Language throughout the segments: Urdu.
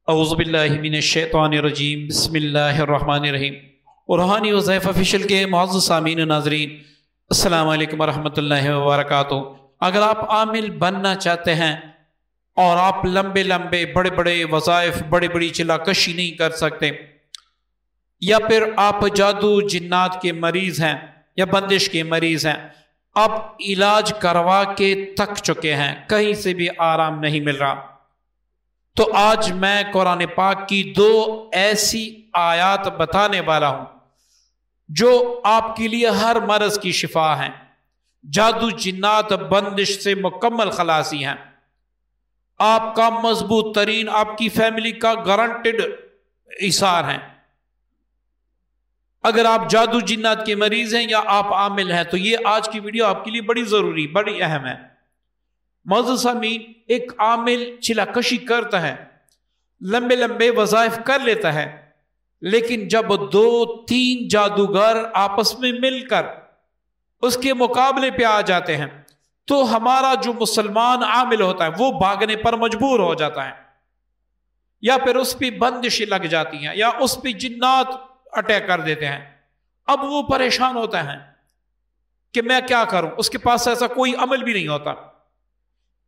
اعوذ باللہ من الشیطان الرجیم، بسم اللہ الرحمن الرحیم۔ روحانی وظائف آفیشیل کے معزز سامعین ناظرین، السلام علیکم ورحمۃ اللہ وبرکاتہ۔ اگر آپ عامل بننا چاہتے ہیں اور آپ لمبے بڑے بڑے وظائف، بڑی چلا کشی نہیں کر سکتے، یا پھر آپ جادو جنات کے مریض ہیں یا بندش کے مریض ہیں، آپ علاج کروا کے تھک چکے ہیں، کہیں سے بھی آرام نہیں مل رہا، تو آج میں قرآن پاک کی دو ایسی آیات بتانے والا ہوں جو آپ کے لیے ہر مرض کی شفا ہیں، جادو جنات بندش سے مکمل خلاصی ہیں، آپ کا مضبوط ترین، آپ کی فیملی کا گارنٹیڈ ایثار ہیں۔ اگر آپ جادو جنات کے مریض ہیں یا آپ عامل ہیں تو یہ آج کی ویڈیو آپ کے لیے بڑی ضروری، بڑی اہم ہے۔ معزز سامعین، ایک عامل چلا کشی کرتا ہے، لمبے وظائف کر لیتا ہے، لیکن جب 2-3 جادوگر آپس میں مل کر اس کے مقابلے پہ آ جاتے ہیں تو ہمارا جو مسلمان عامل ہوتا ہے وہ بھاگنے پر مجبور ہو جاتا ہے، یا پھر اس پہ بندشیں لگ جاتی ہیں، یا اس پہ جنات اٹیک کر دیتے ہیں۔ اب وہ پریشان ہوتا ہے کہ میں کیا کروں، اس کے پاس ایسا کوئی عمل بھی نہیں ہوتا۔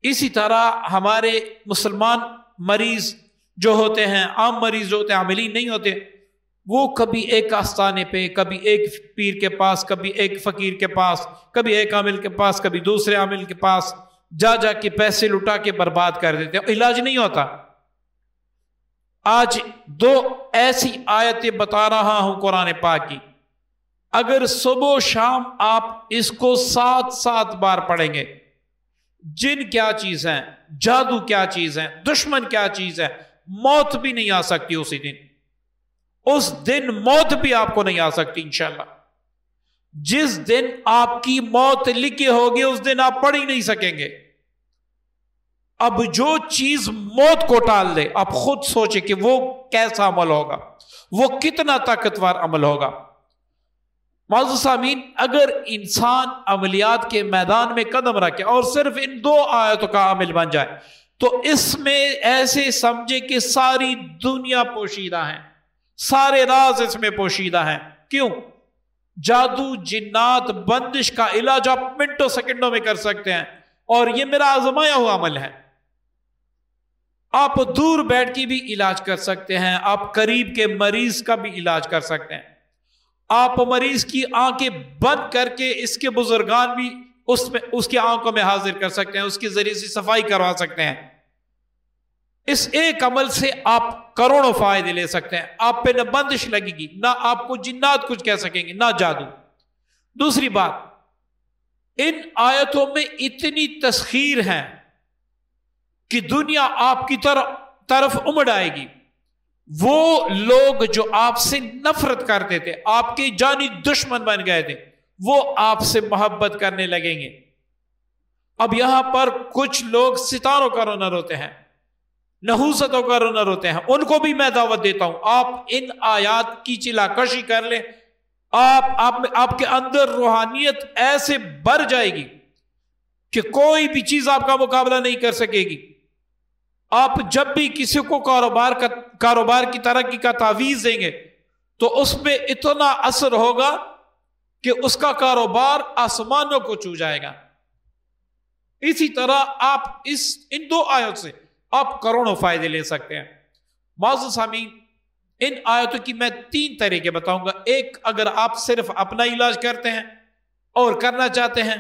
اسی طرح ہمارے مسلمان مریض جو ہوتے ہیں، عام مریض جو ہوتے ہیں، عاملین نہیں ہوتے، وہ کبھی ایک آستانے پہ، کبھی ایک پیر کے پاس، کبھی ایک فقیر کے پاس، کبھی ایک عامل کے پاس، کبھی دوسرے عامل کے پاس جا کے پیسے لٹا کے برباد کر دیتے ہیں، علاج نہیں ہوتا۔ آج 2 ایسی آیتیں بتا رہا ہوں قرآن پاک کی، اگر صبح و شام آپ اس کو 7 بار پڑھیں گے، جن کیا چیز ہے، جادو کیا چیز ہے، دشمن کیا چیز ہے، موت بھی نہیں آ سکتی اسی دن، اس دن موت بھی آپ کو نہیں آ سکتی انشاءاللہ۔ جس دن آپ کی موت لکھی ہوگی اس دن آپ پڑھ ہی نہیں سکیں گے۔ اب جو چیز موت کو ٹال دے، آپ خود سوچیں کہ وہ کیسا عمل ہوگا، وہ کتنا طاقتور عمل ہوگا۔ معزز سامعین، اگر انسان عملیات کے میدان میں قدم رکھے اور صرف ان 2 آیتوں کا عامل بن جائے تو اس میں ایسے سمجھے کہ ساری دنیا پوشیدہ ہے، سارے راز اس میں پوشیدہ ہیں۔ کیوں؟ جادو جنات بندش کا علاج آپ منٹوں سیکنڈوں میں کر سکتے ہیں، اور یہ میرا آزمایا ہوا عمل ہے۔ آپ دور بیٹھ کے بھی علاج کر سکتے ہیں، آپ قریب کے مریض کا بھی علاج کر سکتے ہیں، آپ مریض کی آنکھیں بند کر کے اس کے بزرگان بھی اس کی آنکھوں میں حاضر کر سکتے ہیں، اس کے ذریعے سے صفائی کروا سکتے ہیں۔ اس ایک عمل سے آپ کروڑوں فائدے لے سکتے ہیں، آپ پہ نہ بندش لگے گی، نہ آپ کو جنات کچھ کہہ سکیں گے، نہ جادو۔ دوسری بات، ان آیتوں میں اتنی تسخیر ہے کہ دنیا آپ کی طرف امڑ آئے گی۔ وہ لوگ جو آپ سے نفرت کرتے تھے، آپ کے جانی دشمن بن گئے تھے، وہ آپ سے محبت کرنے لگیں گے۔ اب یہاں پر کچھ لوگ ستاروں کا رونا روتے ہیں، نحوستوں کا رونا روتے ہیں، ان کو بھی میں دعوت دیتا ہوں، آپ ان آیات کی چلا کشی کر لیں، آپ کے اندر روحانیت ایسے بھر جائے گی کہ کوئی بھی چیز آپ کا مقابلہ نہیں کر سکے گی۔ آپ جب بھی کسی کو کاروبار کی ترقی کا تعویذ دیں گے تو اس پہ اتنا اثر ہوگا کہ اس کا کاروبار آسمانوں کو چھو جائے گا۔ اسی طرح آپ ان 2 آیات سے آپ کروڑوں فائدے لے سکتے ہیں۔ معزز سامعین، ان آیتوں کی میں 3 طریقے بتاؤں گا۔ ایک، اگر آپ صرف اپنا علاج کرتے ہیں اور کرنا چاہتے ہیں،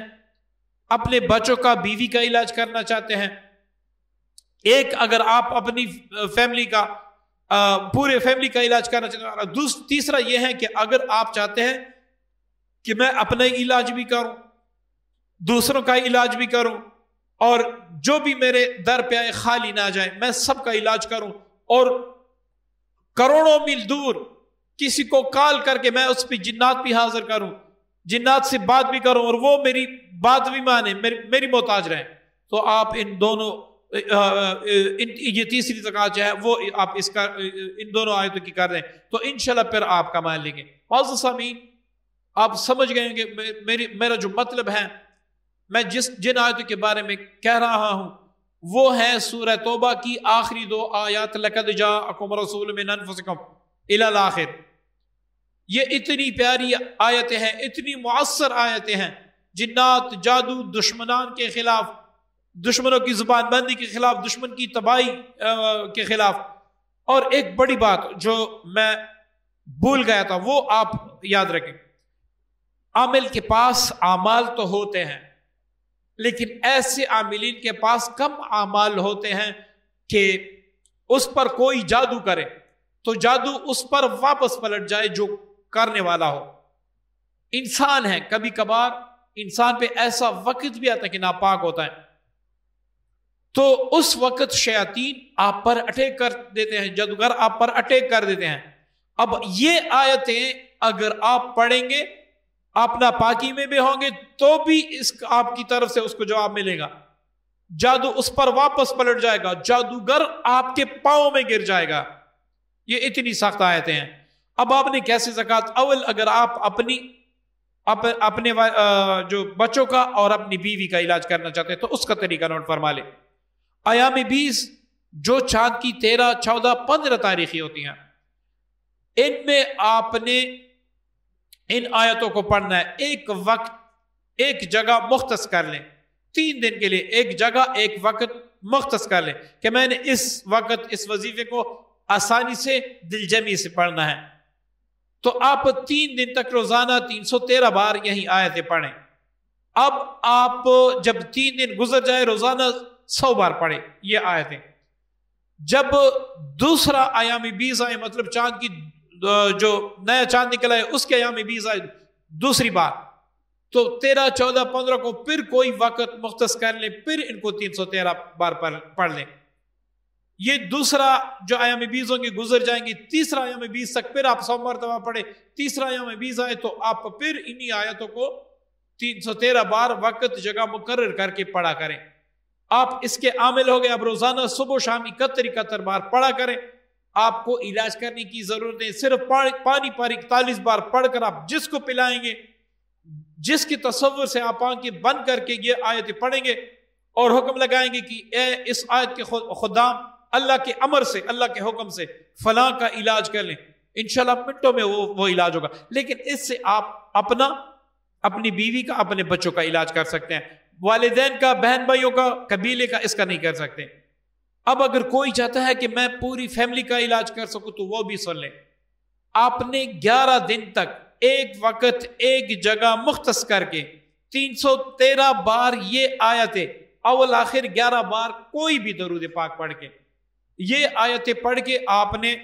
اپنے بچوں کا، بیوی کا علاج کرنا چاہتے ہیں۔ ایک، اگر آپ اپنی فیملی کا، پورے فیملی کا علاج کرنا چاہتے ہیں۔ تیسرا یہ ہے کہ اگر آپ چاہتے ہیں کہ میں اپنا علاج بھی کروں، دوسروں کا علاج بھی کروں، اور جو بھی میرے در پہ آئے خالی نہ جائے، میں سب کا علاج کروں، اور کروڑوں میل دور کسی کو کال کر کے میں اس پہ جنات بھی حاضر کروں، جنات سے بات بھی کروں، اور وہ میری بات بھی مانے، میری محتاج رہیں، تو آپ ان دونوں یہ تیسری تقاضا جو ہے وہ آپ ان دونوں آیتوں کی کر دیں تو انشاءاللہ پھر آپ کما لیں گے۔ معزز سامعین، آپ سمجھ گئے ہیں کہ میرا جو مطلب ہے، میں جن آیتوں کے بارے میں کہہ رہا ہوں وہ ہے سورہ توبہ کی آخری 2 آیات، لَقَدْ جَاءَكُمْ رَسُولٌ مِّنْ أَنفُسِكُمْ إِلَى الْآخِرِ۔ یہ اتنی پیاری آیتیں ہیں، اتنی مؤثر آیتیں ہیں، جنات، جادو، دشمنان کے خلاف، دشمنوں کی زبان بندی کے خلاف، دشمن کی تباہی کے خلاف۔ اور ایک بڑی بات جو میں بھول گیا تھا وہ آپ یاد رکھیں، عامل کے پاس اعمال تو ہوتے ہیں، لیکن ایسے عاملین کے پاس کم اعمال ہوتے ہیں کہ اس پر کوئی جادو کرے تو جادو اس پر واپس پلٹ جائے جو کرنے والا ہو۔ انسان ہے، کبھی کبھار انسان پہ ایسا وقت بھی آتا ہے کہ ناپاک ہوتا ہے، تو اس وقت شیاطین آپ پر اٹیک کر دیتے ہیں، جادوگر آپ پر اٹیک کر دیتے ہیں۔ اب یہ آیتیں اگر آپ پڑھیں گے، آپ ناپاکی میں بھی ہوں گے تو بھی آپ کی طرف سے اس کو جواب ملے گا، جادو اس پر واپس پلٹ جائے گا، جادوگر آپ کے پاؤں میں گر جائے گا۔ یہ اتنی سخت آیتیں ہیں۔ اب آپ نے کیسے زکوٰۃ؟ اول اگر آپ اپنے جو بچوں کا اور اپنی بیوی کا علاج کرنا چاہتے ہیں تو اس کا طریقہ نوٹ فرما لیں۔ ایام 20 جو چاند کی 13، 14، 15 تاریخی ہوتی ہیں، ان میں آپ نے ان آیتوں کو پڑھنا ہے۔ ایک وقت ایک جگہ مختص کر لیں، 3 دن کے لیے ایک جگہ ایک وقت مختص کر لیں کہ میں نے اس وقت اس وظیفے کو آسانی سے دل جمی سے پڑھنا ہے، تو آپ 3 دن تک روزانہ 313 بار یہی آیتیں پڑھیں۔ اب آپ جب 3 دن گزر جائے روزانہ 100 بار پڑھیں یہ آیتیں۔ جب دوسرا ایام 20 آئے، مطلب چاند کی جو نیا چاند نکلا ہے اس کے ایام 20 آئے دوسری بار، تو 13، 14، 15 کو پھر کوئی وقت مختص کر لیں، پھر ان کو 313 بار پڑھ لیں۔ یہ دوسرا جو ایام 20 ہوں گے گزر جائیں گے، تیسرا ایام 20 تک پھر آپ 100 مرتبہ پڑھیں، تیسرا ایام 20 آئے تو آپ پھر انہی آیتوں کو 313 بار وقت جگہ مقرر کر کے پڑھا کریں۔ آپ اس کے عامل ہو گئے، اب روزانہ صبح و شام 71 بار پڑھا کریں۔ آپ کو علاج کرنے کی ضرورت ہے، صرف پانی پر 41 بار پڑھ کر آپ جس کو پلائیں گے، جس کی تصور سے آپ آنکھیں بند کر کے یہ آیتیں پڑھیں گے اور حکم لگائیں گے کہ اے اس آیت کے خدام، اللہ کے امر سے، اللہ کے حکم سے فلاں کا علاج کر لیں، انشاءاللہ منٹوں میں وہ علاج ہوگا۔ لیکن اس سے آپ اپنی بیوی کا، اپنے بچوں کا علاج کر سکتے ہیں، والدین کا، بہن بھائیوں کا، قبیلے کا اس کا نہیں کر سکتے۔ اب اگر کوئی چاہتا ہے کہ میں پوری فیملی کا علاج کر سکوں تو وہ بھی سن لیں۔ آپ نے 11 دن تک ایک وقت ایک جگہ مختص کر کے 313 بار یہ آیتیں، اول آخر 11 بار کوئی بھی درود پاک پڑھ کے، یہ آیتیں پڑھ کے آپ نے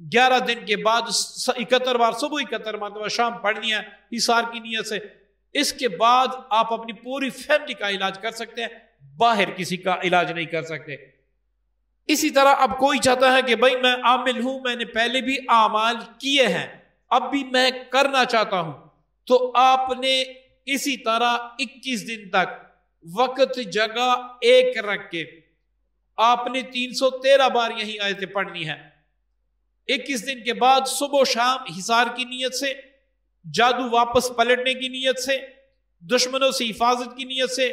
11 دن کے بعد 71 بار صبح 71 مرتبہ شام پڑھنی ہے حصار کی نیت سے۔ اس کے بعد آپ اپنی پوری فیملی کا علاج کر سکتے ہیں، باہر کسی کا علاج نہیں کر سکتے۔ اسی طرح اب کوئی چاہتا ہے کہ بھائی میں عامل ہوں، میں نے پہلے بھی اعمال کیے ہیں، اب بھی میں کرنا چاہتا ہوں، تو آپ نے اسی طرح 21 دن تک وقت جگہ ایک رکھ کے آپ نے 313 بار یہی آیتیں پڑھنی ہے۔ 21 دن کے بعد صبح و شام حصار کی نیت سے، جادو واپس پلٹنے کی نیت سے، دشمنوں سے حفاظت کی نیت سے،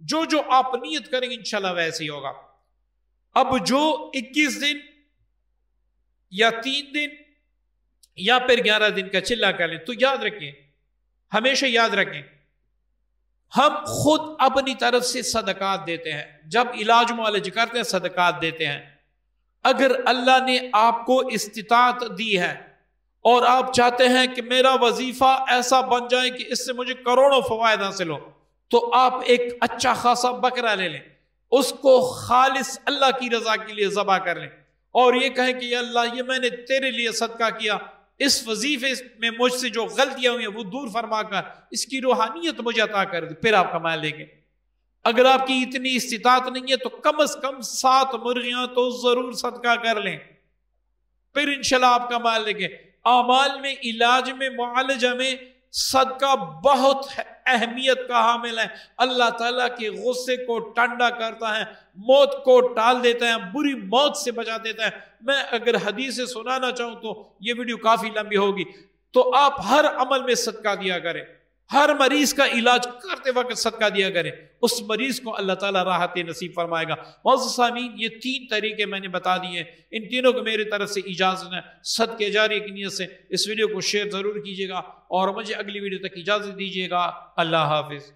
جو جو آپ نیت کریں گے انشاءاللہ ویسے ہی ہوگا۔ اب جو 21 دن یا 3 دن یا پھر 11 دن کا چلہ کر لیں، تو یاد رکھیں، ہمیشہ یاد رکھیں، ہم خود اپنی طرف سے صدقات دیتے ہیں، جب علاج معالج کرتے ہیں صدقات دیتے ہیں۔ اگر اللہ نے آپ کو استطاعت دی ہے اور آپ چاہتے ہیں کہ میرا وظیفہ ایسا بن جائے کہ اس سے مجھے کروڑوں فوائد حاصل ہو، تو آپ ایک اچھا خاصا بکرا لے لیں، اس کو خالص اللہ کی رضا کے لیے ذبح کر لیں اور یہ کہیں کہ یا اللہ یہ میں نے تیرے لیے صدقہ کیا، اس وظیفے میں مجھ سے جو غلطیاں ہوئی ہیں وہ دور فرما کر اس کی روحانیت مجھے عطا کر دے، پھر آپ کما لیں گے۔ اگر آپ کی اتنی استطاعت نہیں ہے تو کم از کم 7 مرغیاں تو ضرور صدقہ کر لیں، پھر انشاءاللہ آپ کما لیں گے۔ اعمال میں، علاج میں، معالجہ میں صدقہ بہت اہمیت کا حامل ہے، اللہ تعالیٰ کے غصے کو ٹھنڈا کرتا ہے، موت کو ٹال دیتا ہے، بری موت سے بچا دیتا ہے۔ میں اگر حدیث سنانا چاہوں تو یہ ویڈیو کافی لمبی ہوگی، تو آپ ہر عمل میں صدقہ دیا کریں، ہر مریض کا علاج کرتے وقت صدقہ دیا کریں، اس مریض کو اللہ تعالیٰ راحت نصیب فرمائے گا۔ معزز سامعین، یہ 3 طریقے میں نے بتا دیے، ان تینوں کو میری طرف سے اجازت ہے۔ صدقہ جاری کی نیت سے اس ویڈیو کو شیئر ضرور کیجیے گا اور مجھے اگلی ویڈیو تک اجازت دیجیے گا۔ اللہ حافظ۔